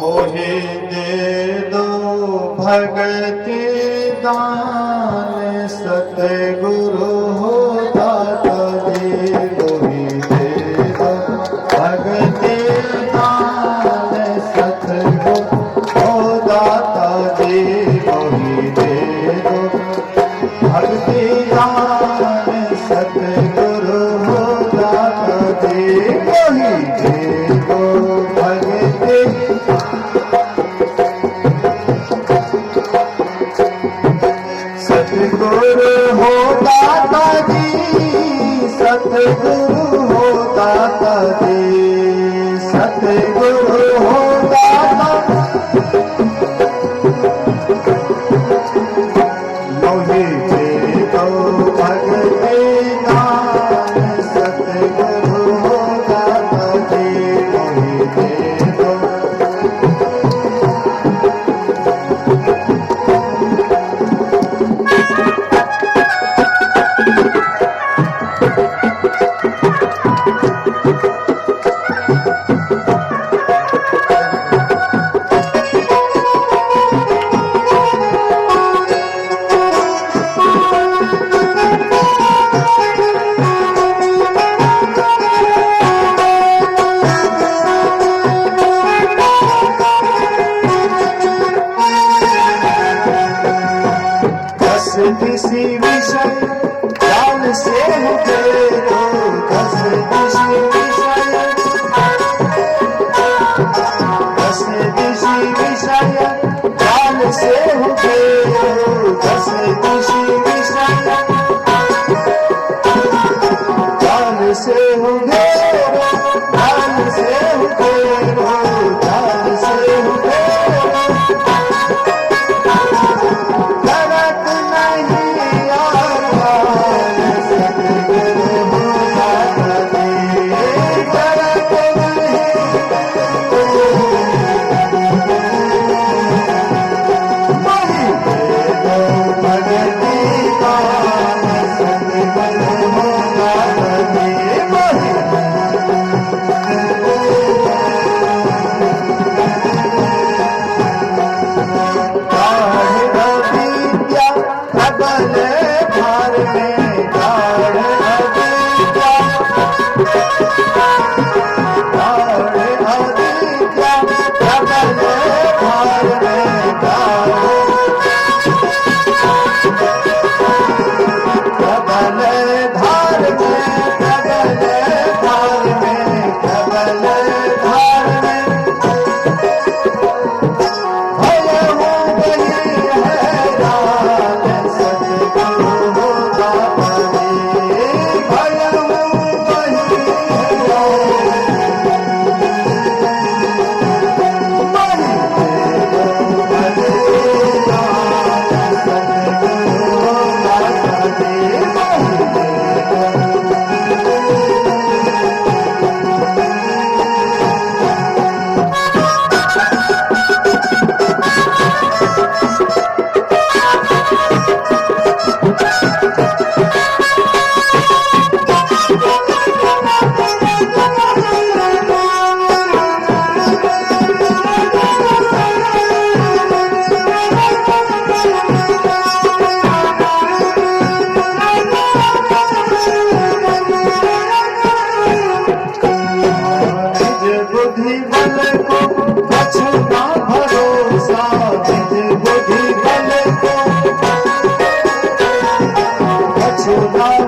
मोहि दे दो भगति दान, सतगुरु हो दाता जी। मोहि दे दो भगति दान, सतगुरु हो दाता जी। मोहि दे दो भगति दान, सतगुरु हो दाता जी। मोहि दे दो भगति सतगुरु हो दाता जी, सतगुरु हो दाता जी, सतगुरु हो दाता। मोहि दे दो भगति दान, सतगुरु हो दाता जी। मोहि दे दो किसी विषय जाल से दे दो, दस किसी विषय, दस किसी विषय जाल से दे दो, दस किसी विषय जाल से दे दो, जाल से दे दो, जाल से दे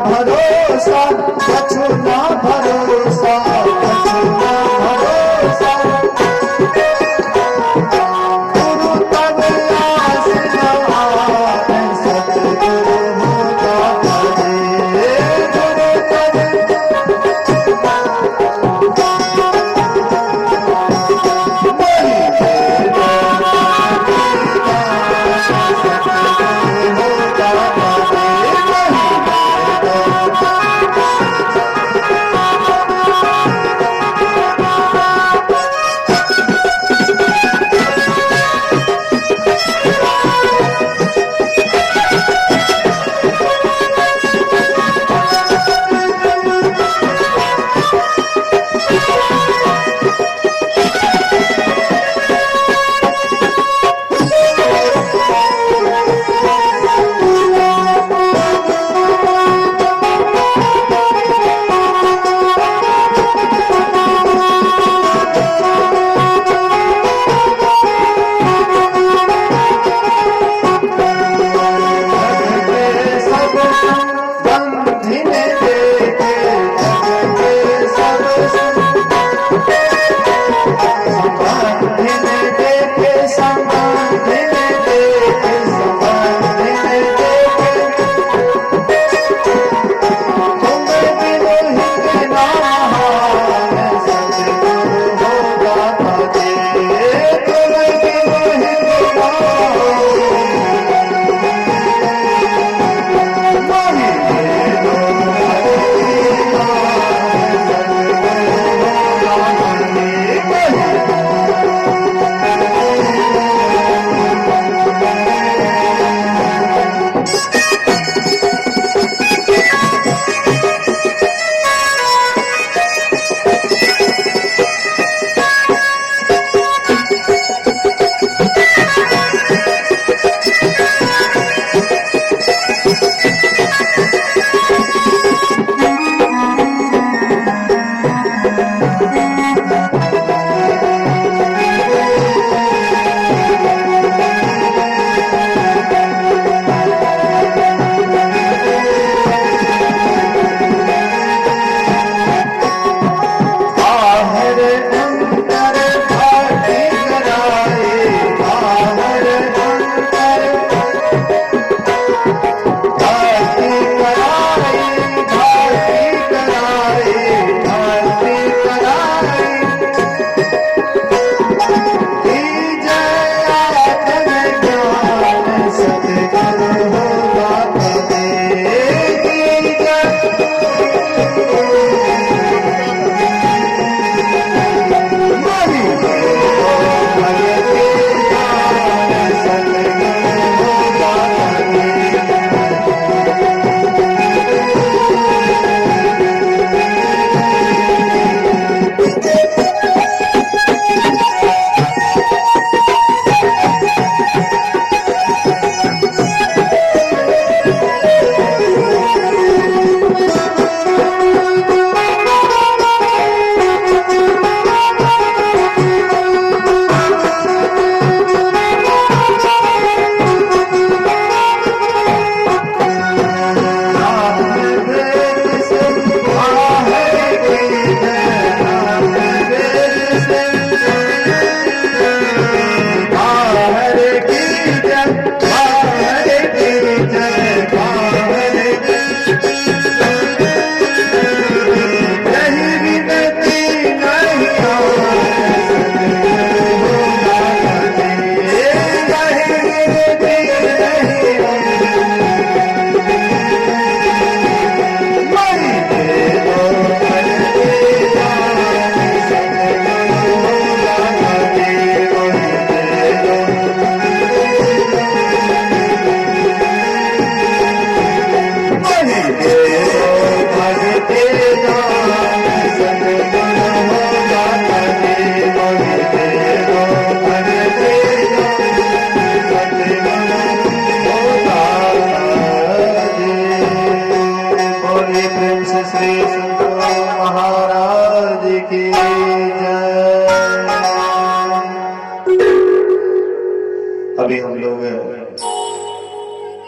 भरोसा, कछु ना भरोसा, कछु ना भरोसा। गुरु तब आस लगाए, सतगुरु हो दाता जी। गुरु तब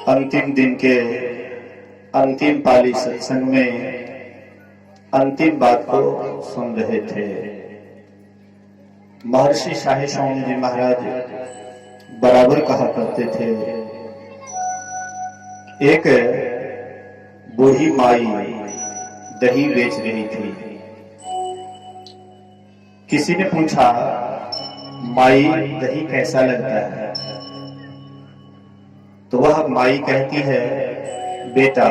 अंतिम दिन के अंतिम पाली सत्संग में अंतिम बात को सुन रहे थे। महर्षि शाही स्वामी जी महाराज बराबर कहा करते थे, एक बूढ़ी माई दही बेच रही थी। किसी ने पूछा, माई दही कैसा लगता है? तो वह माई कहती है, बेटा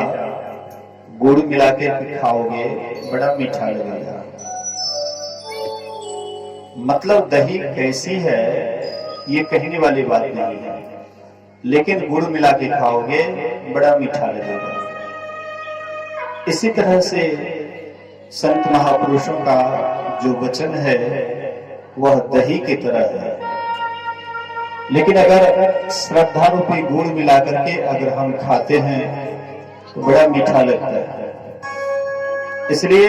गुड़ मिला के खाओगे बड़ा मीठा लगेगा। मतलब दही कैसी है ये कहने वाली बात नहीं है, लेकिन गुड़ मिला के खाओगे बड़ा मीठा लगेगा। इसी तरह से संत महापुरुषों का जो वचन है वह दही की तरह है, लेकिन अगर श्रद्धा रूपी गुड़ मिला करके अगर हम खाते हैं तो बड़ा मीठा लगता है। इसलिए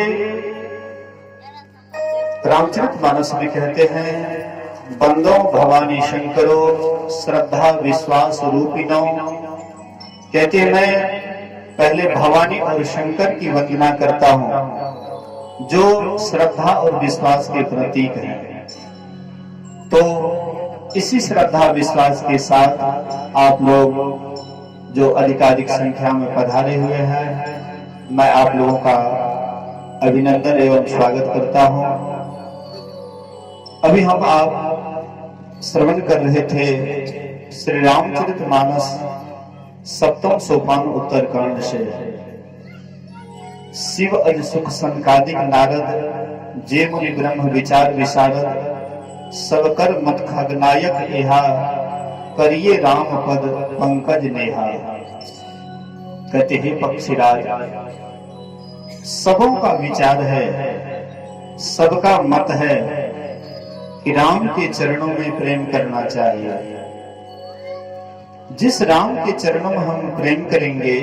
रामचरितमानस में कहते हैं, बंदो भवानी शंकरो श्रद्धा विश्वास रूपिनो। कहते हैं मैं पहले भवानी और शंकर की वंदना करता हूं जो श्रद्धा और विश्वास के प्रतीक हैं। तो इसी श्रद्धा विश्वास के साथ आप लोग जो अधिकाधिक संख्या में पधारे हुए हैं, मैं आप लोगों का अभिनंदन एवं स्वागत करता हूं। अभी हम आप श्रवण कर रहे थे श्री रामचरितमानस सप्तम सोपान उत्तरकांड से। शिव अज सुख संकादिक नारद, जे मुनि ब्रह्म विचार विशारद, सब कर मत खगनायक एहा, करिए राम पद पंकज नेहा। कहते हैं पक्षीराज, सबों का विचार है, सबका मत है कि राम के चरणों में प्रेम करना चाहिए। जिस राम के चरणों में हम प्रेम करेंगे,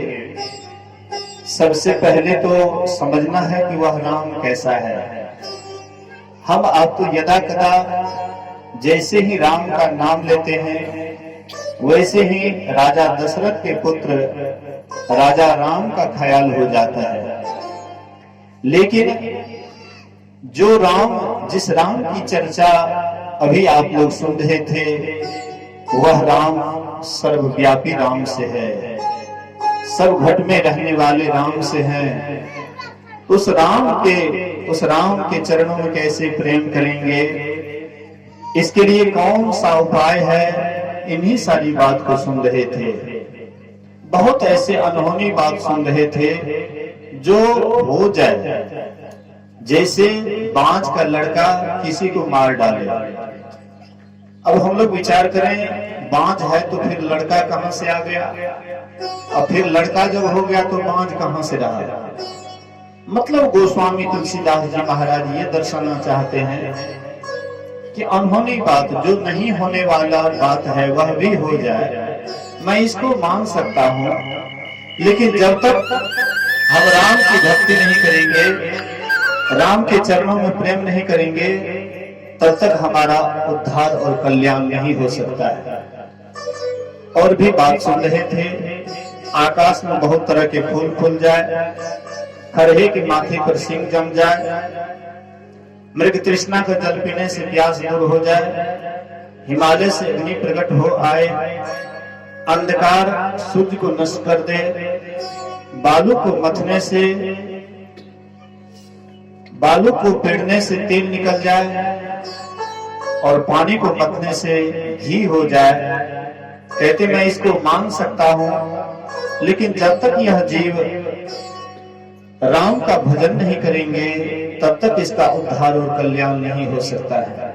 सबसे पहले तो समझना है कि वह राम कैसा है। हम आप तो यदा कदा जैसे ही राम का नाम लेते हैं, वैसे ही राजा दशरथ के पुत्र राजा राम का ख्याल हो जाता है। लेकिन जो राम, जिस राम की चर्चा अभी आप लोग सुन रहे थे, वह राम सर्वव्यापी राम से है, सब घट में रहने वाले राम से हैं। उस राम के चरणों में कैसे प्रेम करेंगे, इसके लिए कौन सा उपाय है, इन्हीं सारी बात को सुन रहे थे। बहुत ऐसे अनहोनी बात सुन रहे थे जो हो जाए, जैसे बांझ का लड़का किसी को मार डाले। अब हम लोग विचार करें, बांझ है तो फिर लड़का कहां से आ गया, और फिर लड़का जब हो गया तो बांझ कहां से रहा। मतलब गोस्वामी तुलसीदास जी महाराज ये दर्शाना चाहते हैं कि अनहोनी बात, जो नहीं होने वाला बात है वह भी हो जाए, मैं इसको मान सकता हूं। लेकिन जब तक हम राम की भक्ति नहीं करेंगे, राम के चरणों में प्रेम नहीं करेंगे, तब तक हमारा उद्धार और कल्याण नहीं हो सकता है। और भी बात सुन रहे थे, आकाश में बहुत तरह के फूल खुल जाए, खरहे के माथे पर सिंह जम जाए, मृग तृष्णा का जल पीने से प्यास दूर हो जाए, हिमालय से अग्नि प्रकट हो आए, अंधकार सूर्य को नष्ट कर दे, बालू को मथने से, बालू को पेड़ने से तेल निकल जाए, और पानी को मथने से घी हो जाए। कहते मैं इसको मान सकता हूं, लेकिन जब तक यह जीव राम का भजन नहीं करेंगे, तब तक इसका उद्धार और कल्याण नहीं हो सकता है।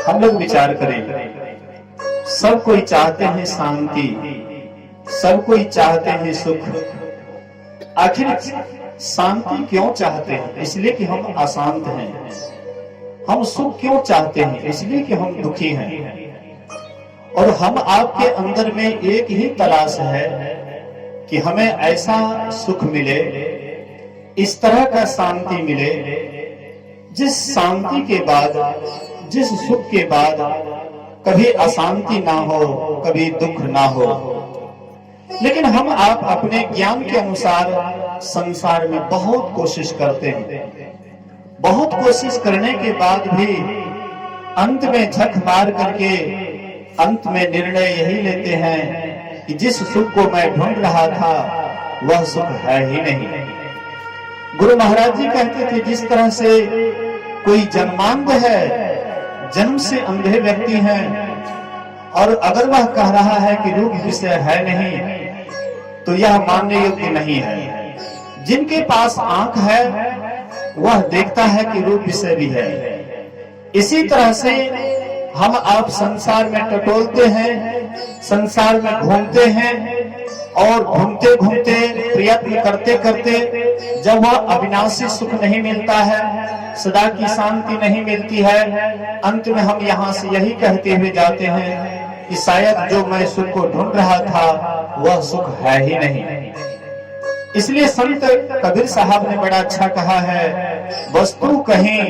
हम लोग विचार करें, सब कोई चाहते हैं शांति, सब कोई चाहते हैं सुख। आखिर शांति क्यों चाहते हैं? इसलिए कि हम अशांत हैं। हम सुख क्यों चाहते हैं? इसलिए कि हम दुखी हैं। और हम आपके अंदर में एक ही तलाश है कि हमें ऐसा सुख मिले, इस तरह का शांति मिले, जिस शांति के बाद, जिस सुख के बाद कभी अशांति ना हो, कभी दुख ना हो। लेकिन हम आप अपने ज्ञान के अनुसार संसार में बहुत कोशिश करते हैं, बहुत कोशिश करने के बाद भी अंत में झक मार करके अंत में निर्णय यही लेते हैं कि जिस सुख को मैं ढूंढ रहा था वह सुख है ही नहीं। गुरु महाराज जी कहते थे, जिस तरह से कोई जन्मांध है, जन्म से अंधे व्यक्ति हैं, और अगर वह कह रहा है कि रूप विषय है नहीं, तो यह मानने योग्य नहीं है। जिनके पास आंख है वह देखता है कि रूप विषय भी है। इसी तरह से हम आप संसार में टटोलते हैं, संसार में घूमते हैं, और घूमते घूमते प्रयत्न करते करते जब वह अविनाशी सुख नहीं मिलता है, सदा की शांति नहीं मिलती है, अंत में हम यहाँ से यही कहते हुए जाते हैं कि शायद जो मैं सुख को ढूंढ रहा था वह सुख है ही नहीं। इसलिए संत कबीर साहब ने बड़ा अच्छा कहा है, वस्तु कहीं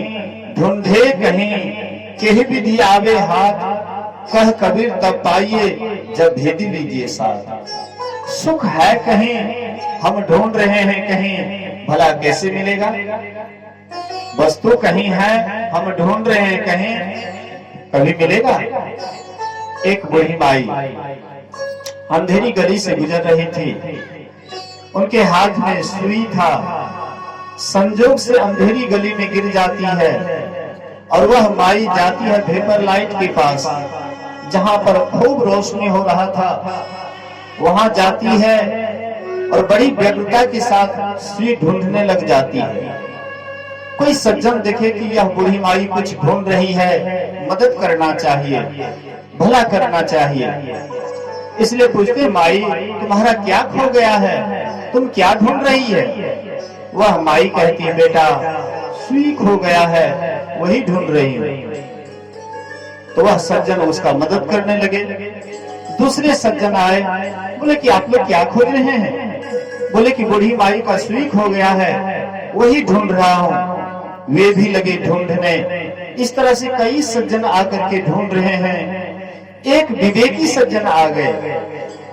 ढूंढे कहीं केह विधि आवे हाथ, कह कबीर तब पाइए जब भेदी लीजिए साथ। सुख है कहीं, हम ढूंढ रहे हैं कहीं, भला कैसे मिलेगा? वस्तु कहीं है, हम ढूंढ रहे हैं कहीं, कभी मिलेगा? एक बूढ़ी माई अंधेरी गली से गुजर रही थी, उनके हाथ में सुई था, संजोग से अंधेरी गली में गिर जाती है, और वह माई जाती है भेपर लाइट के पास, जहां पर खूब रोशनी हो रहा था, वहां जाती है और बड़ी व्यग्रता के साथ सुई ढूंढने लग जाती है। कोई सज्जन देखे कि यह बूढ़ी माई कुछ ढूंढ रही है, मदद करना चाहिए, भला करना चाहिए, इसलिए पूछते, माई तुम्हारा क्या खो गया है, तुम क्या ढूंढ रही है? वह माई कहती है, बेटा सुई खो गया है, वही ढूंढ रही हूँ। तो वह सज्जन उसका मदद करने लगे। दूसरे सज्जन आए, बोले कि आप लोग क्या खोज रहे हैं? बोले कि बूढ़ी माई का सुई खो गया है, वही ढूंढ रहा हूँ। वे भी लगे ढूंढने। इस तरह से कई सज्जन आकर के ढूंढ रहे हैं। एक विवेकी सज्जन आ गए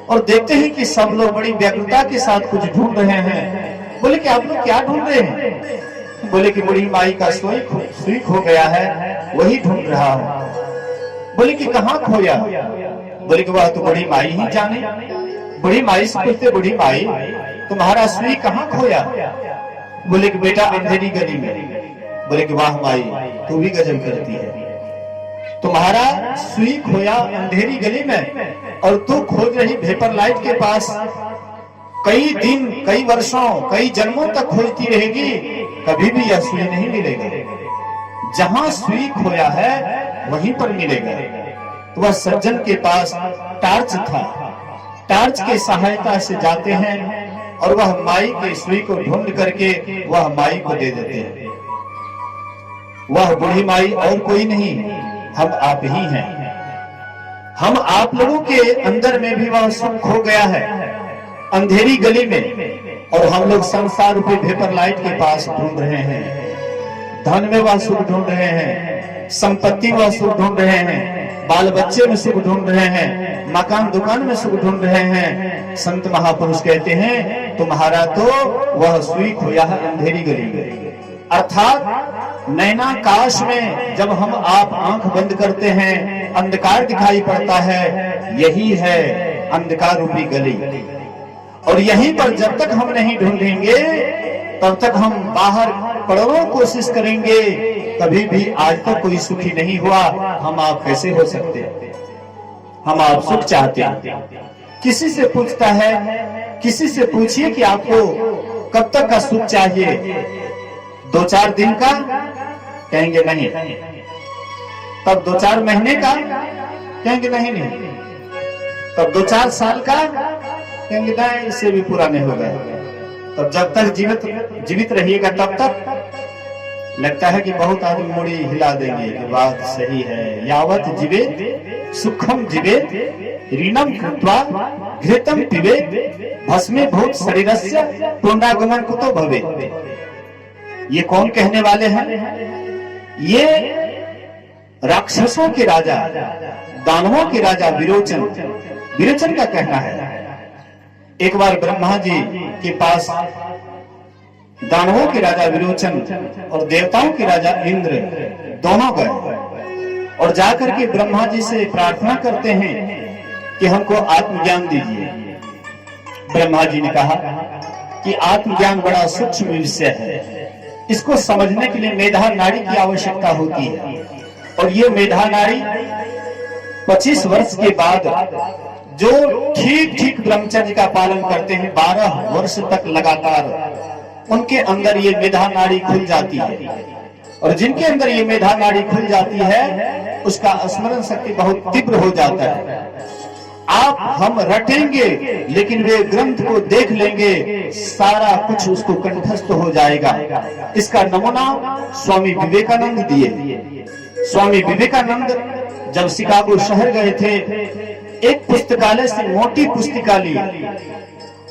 और देखते हैं कि सब लोग बड़ी व्यग्रता के साथ कुछ ढूंढ रहे हैं। बोले कि आप लोग क्या ढूंढ रहे हैं? बोले कि बूढ़ी माई का सुई खो गया है, वही ढूंढ रहा हूँ। बोले कि कहाँ खोया? बोले कि वह तो बूढ़ी माई ही जाने। बूढ़ी माई से पूछते, बूढ़ी माई तुम्हारा सुई कहाँ खोया? बोले कि बेटा अंधेरी गली में। बोले कि वाह माई, तू भी गजब करती है, तुम्हारा सुई खोया अंधेरी गली में और तू खोज रही भेपर लाइट के पास। कई दिन, कई वर्षों, कई जन्मों तक खोजती रहेगी, कभी भी यह सुई नहीं मिलेगा। जहां सुई खोया है वहीं पर मिलेगा। तो वह सज्जन के पास टार्च था, टार्च के सहायता से जाते हैं और वह माई के सुई को ढूंढ करके वह माई को दे देते हैं। वह बूढ़ी माई और कोई नहीं, हम आप ही हैं। हम आप लोगों के अंदर में भी वह सुख खो गया है अंधेरी गली में, और हम लोग संसार रूपी भेपर लाइट के पास ढूंढ रहे हैं। धन में वह सुख ढूंढ रहे हैं, संपत्ति वह सुख ढूंढ रहे हैं, बाल बच्चे में सुख ढूंढ रहे हैं, मकान दुकान में सुख ढूंढ रहे हैं। संत महापुरुष कहते हैं, तुम्हारा तो वह सुई खोया है अंधेरी गली में। अर्थात नैनाकाश में जब हम आप आंख बंद करते हैं, अंधकार दिखाई पड़ता है, यही है अंधकार रूपी गली। और यहीं पर जब तक हम नहीं ढूंढेंगे तब तक हम बाहर करोड़ों कोशिश करेंगे, कभी भी आज तक कोई सुखी नहीं हुआ। हम आप कैसे हो सकते? हम आप सुख चाहते हैं। किसी से पूछता है, किसी से पूछिए कि आपको कब तक का सुख चाहिए? 2-4 दिन का? कहेंगे नहीं। तब 2-4 महीने का? कहेंगे नहीं नहीं। तब 2-4 साल का? कहेंगे नहीं, इससे भी पूरा नहीं होगा। तब जब तक जीवित रहिएगा तब तक लगता है कि बहुत आदमी मुड़ी हिला देंगे कि बात सही है। यावत जीवेत सुखम जीवेत ऋणम कृत्वा घृतम पिबेत भस्मीभूत शरीरस्य पुनरागमन कुतो भवेत्। ये कौन कहने वाले हैं? ये राक्षसों के राजा, दानवों के राजा विरोचन का कहना है। एक बार ब्रह्मा जी के पास दानवों के राजा विरोचन और देवताओं के राजा इंद्र दोनों गए और जाकर के ब्रह्मा जी से प्रार्थना करते हैं कि हमको आत्मज्ञान दीजिए। ब्रह्मा जी ने कहा कि आत्मज्ञान बड़ा सूक्ष्म विषय है, इसको समझने के लिए मेधा नाड़ी की आवश्यकता होती है, और ये मेधा नाड़ी 25 वर्ष के बाद जो ठीक ठीक ब्रह्मचर्य का पालन करते हैं 12 वर्ष तक लगातार, उनके अंदर ये मेधा नाड़ी खुल जाती है। और जिनके अंदर ये मेधा नाड़ी खुल जाती है उसका स्मरण शक्ति बहुत तीव्र हो जाता है। आप हम रटेंगे लेकिन वे ग्रंथ को देख लेंगे, सारा कुछ उसको कंठस्थ हो जाएगा। इसका नमूना स्वामी विवेकानंद दिए। स्वामी विवेकानंद जब शिकागो शहर गए थे, एक पुस्तकालय से मोटी पुस्तिका ली,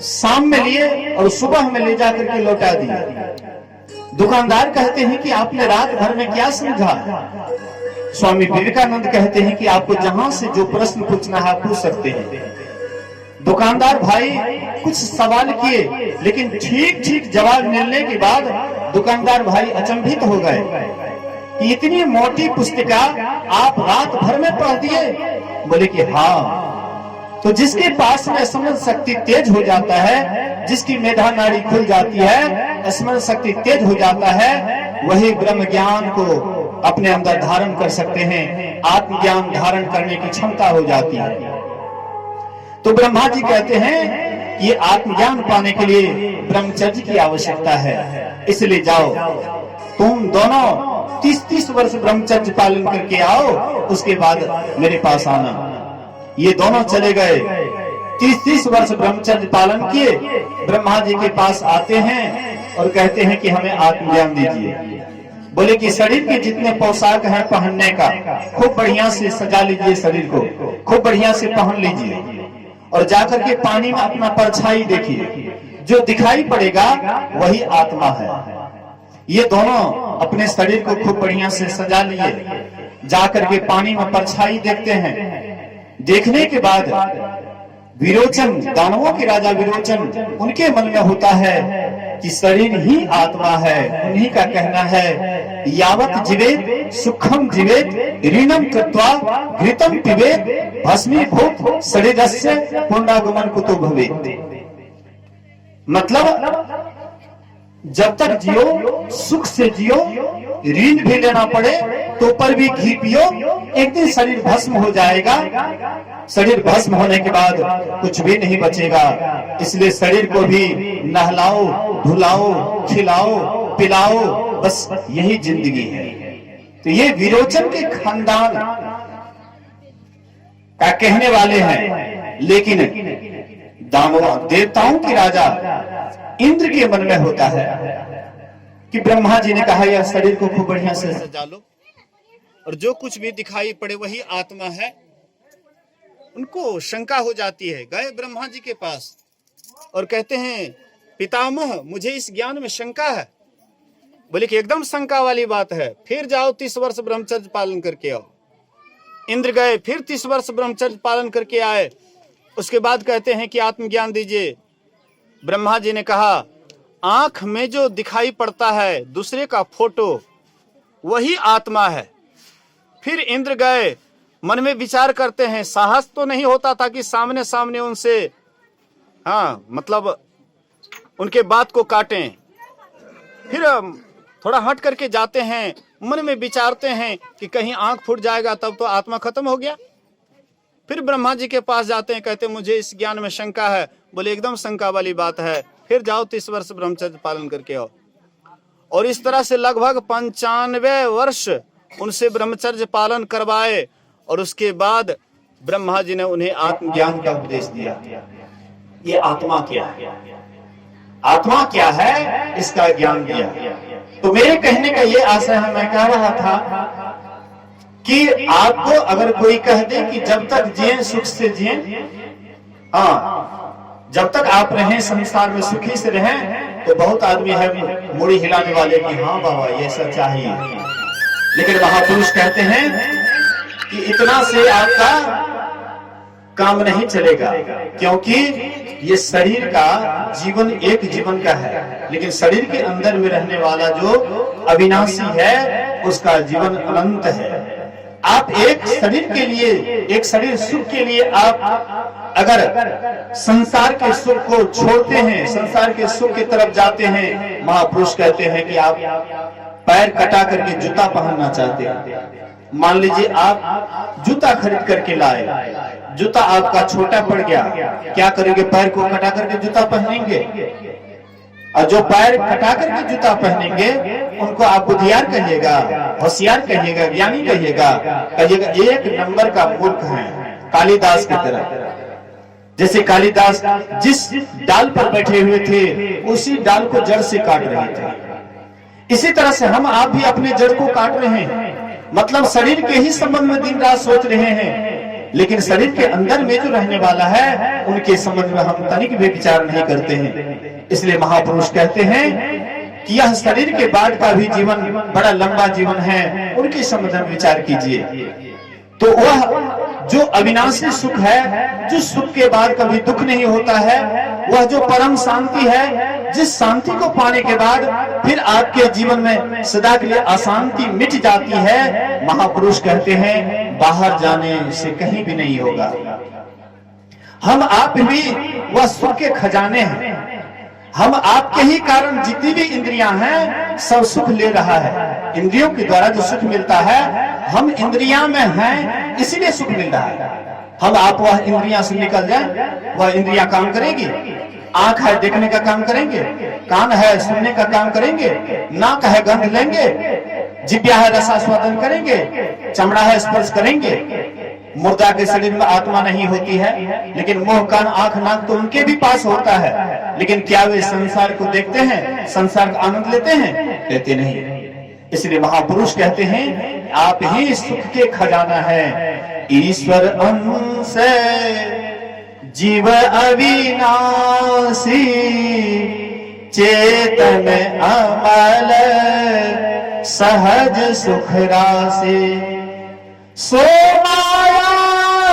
शाम में लिए और सुबह में ले जाकर के लौटा दी। दुकानदार कहते हैं कि आपने रात भर में क्या समझा? स्वामी विवेकानंद कहते हैं कि आपको जहां से जो प्रश्न पूछना है आप पूछ सकते हैं। दुकानदार भाई कुछ सवाल किए, लेकिन ठीक ठीक जवाब मिलने के बाद दुकानदार भाई अचंभित हो गए कि इतनी मोटी पुस्तिका आप रात भर में पढ़ दिए। बोले कि हाँ। तो जिसके पास में स्मरण शक्ति तेज हो जाता है, जिसकी मेधा नाड़ी खुल जाती है, स्मरण शक्ति तेज हो जाता है, वही ब्रह्म ज्ञान को अपने अंदर धारण कर सकते हैं, आत्मज्ञान धारण करने की क्षमता हो जाती है। तो ब्रह्मा जी कहते हैं कि आत्मज्ञान पाने के लिए ब्रह्मचर्य की आवश्यकता है, इसलिए जाओ तुम दोनों 30-30 वर्ष ब्रह्मचर्य पालन करके आओ, उसके बाद मेरे पास आना। ये दोनों चले गए, 30-30 वर्ष ब्रह्मचर्य पालन किए, ब्रह्मा जी के पास आते हैं और कहते हैं कि हमें आत्मज्ञान दीजिए। बोले कि शरीर के जितने पोशाक हैं पहनने का, खूब बढ़िया से सजा लीजिए, शरीर को खूब बढ़िया से पहन लीजिए और जाकर के पानी में अपना परछाई देखिए, जो दिखाई पड़ेगा वही आत्मा है। ये दोनों अपने शरीर को खूब बढ़िया से सजा लिए, जाकर के पानी में परछाई देखते हैं। देखने के बाद विरोचन, दानवों के राजा विरोचन, उनके मन में होता है कि शरीर ही आत्मा है। उन्हीं का कहना है यावत जीवेत सुखम जीवेत ऋणम कृत्वा घृतम पिबेत भस्मीभूत शरीरस्य पुण्डागमन कुतो भवेत्। मतलब जब तक जियो सुख से जियो, ऋण भी लेना पड़े तो पर भी घी पियो, एक दिन शरीर भस्म हो जाएगा। शरीर भस्म होने के बाद कुछ भी नहीं बचेगा, इसलिए शरीर को भी नहलाओ, धुलाओ, खिलाओ, पिलाओ, बस यही जिंदगी है। तो ये विरोचन के खानदान का कहने वाले हैं, लेकिन देवताओं के राजा इंद्र के मन में होता है कि ब्रह्मा जी ने कहा यह शरीर को खूब बढ़िया से सजा लो और जो कुछ भी दिखाई पड़े वही आत्मा है। उनको शंका हो जाती है, गए ब्रह्मा जी के पास और कहते हैं पितामह मुझे इस ज्ञान में शंका है। बोले कि एकदम शंका वाली बात है, फिर जाओ 30 वर्ष ब्रह्मचर्य पालन करके आओ। इंद्र गए, फिर 30 वर्ष ब्रह्मचर्य पालन करके आए। उसके बाद कहते हैं कि आत्मज्ञान दीजिए। ब्रह्मा जी ने कहा आंख में जो दिखाई पड़ता है दूसरे का फोटो वही आत्मा है। फिर इंद्र गए, मन में विचार करते हैं, साहस तो नहीं होता था कि सामने सामने उनसे मतलब उनके बात को काटें। फिर थोड़ा हट करके जाते हैं, मन में विचारते हैं कि कहीं आंख फूट जाएगा तब तो आत्मा खत्म हो गया। फिर ब्रह्मा जी के पास जाते हैं, कहते हैं मुझे इस ज्ञान में शंका है। बोले एकदम शंका वाली बात है, फिर जाओ 30 वर्ष ब्रह्मचर्य पालन करके आओ। और इस तरह से लगभग 95 वर्ष उनसे ब्रह्मचर्य पालन करवाए और उसके बाद ब्रह्मा जी ने उन्हें आत्मज्ञान का उपदेश दिया। ये आत्मा क्या है, आत्मा क्या है, इसका ज्ञान दिया। तो मेरे कहने का ये आशय है, मैं कह रहा था कि आपको अगर कोई कह दे कि जब तक जिए सुख से जिए, जब तक आप रहें संसार में सुखी से रहें, तो बहुत आदमी है मुड़ी हिलाने वाले कि हाँ बाबा ये सब चाहिए। लेकिन महापुरुष कहते हैं कि इतना से आपका काम नहीं चलेगा, क्योंकि ये शरीर का जीवन एक जीवन का है, लेकिन शरीर के अंदर में रहने वाला जो अविनाशी है उसका जीवन अनंत है। आप एक शरीर के लिए, एक शरीर सुख के लिए आप अगर संसार के सुख को छोड़ते हैं, संसार के सुख की तरफ जाते हैं, महापुरुष कहते हैं कि आप पैर कटा करके जूता पहनना चाहते हैं। मान लीजिए आप जूता खरीद करके लाए, जूता आपका छोटा पड़ गया, क्या करेंगे? पैर को कटा करके जूता पहनेंगे, और जो पैर कटा करके जूता पहनेंगे उनको आप बुद्धियार कहिएगा, होशियार कहिएगा, ज्ञानी कहिएगा, कहिएगा एक नंबर का मूर्ख है, कालिदास की तरह। जैसे कालिदास जिस डाल पर बैठे हुए थे उसी डाल को जड़ से काट रहे थे, इसी तरह से हम आप भी अपने जड़ को काट रहे हैं। मतलब शरीर के ही संबंध में दिन रात सोच रहे हैं, लेकिन शरीर के अंदर में जो रहने वाला है उनके संबंध में हम तनिक भी विचार नहीं करते हैं। इसलिए महापुरुष कहते हैं कि यह शरीर के बाद का भी जीवन बड़ा लंबा जीवन है, उनके संबंध में विचार कीजिए। तो वह जो अविनाशी सुख है, जिस सुख के बाद कभी दुख नहीं होता है, वह जो परम शांति है, जिस शांति को पाने के बाद फिर आपके जीवन में सदा के लिए अशांति मिट जाती है, महापुरुष कहते हैं बाहर जाने से कहीं भी नहीं होगा। हम आप भी वह सुख के खजाने हैं, हम आपके ही कारण जितनी भी इंद्रियां हैं सब सुख ले रहा है। इंद्रियों के द्वारा जो सुख मिलता है, हम इंद्रियां में हैं इसीलिए सुख मिल रहा है। हम आप वह इंद्रियां से निकल जाए, वह इंद्रियां काम करेगी। आंख है देखने का काम करेंगे, कान है सुनने का काम करेंगे, नाक है गंध लेंगे, जिह्वा है रसास्वादन करेंगे, चमड़ा है स्पर्श करेंगे। मुर्दा के शरीर में आत्मा नहीं होती है, लेकिन मुंह कान आंख नाक तो उनके भी पास होता है, लेकिन क्या वे संसार को देखते हैं, संसार का आनंद लेते हैं? कहते नहीं। इसलिए महापुरुष कहते हैं आप ही सुख के खजाना है। ईश्वर अंश जीव अविनाशी, चेतन अमल सहज सुख राशि। सो माया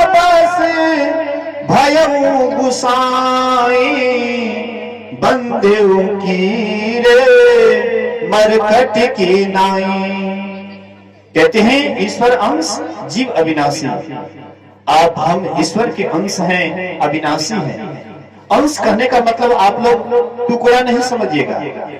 बस भयऊ गुसाई, बंधु की रे मरकट की नाई। कहते हैं ईश्वर अंश जीव अविनाशी। आप हम ईश्वर के अंश हैं, अविनाशी हैं। अंश करने का मतलब आप लोग टुकड़ा नहीं समझिएगा।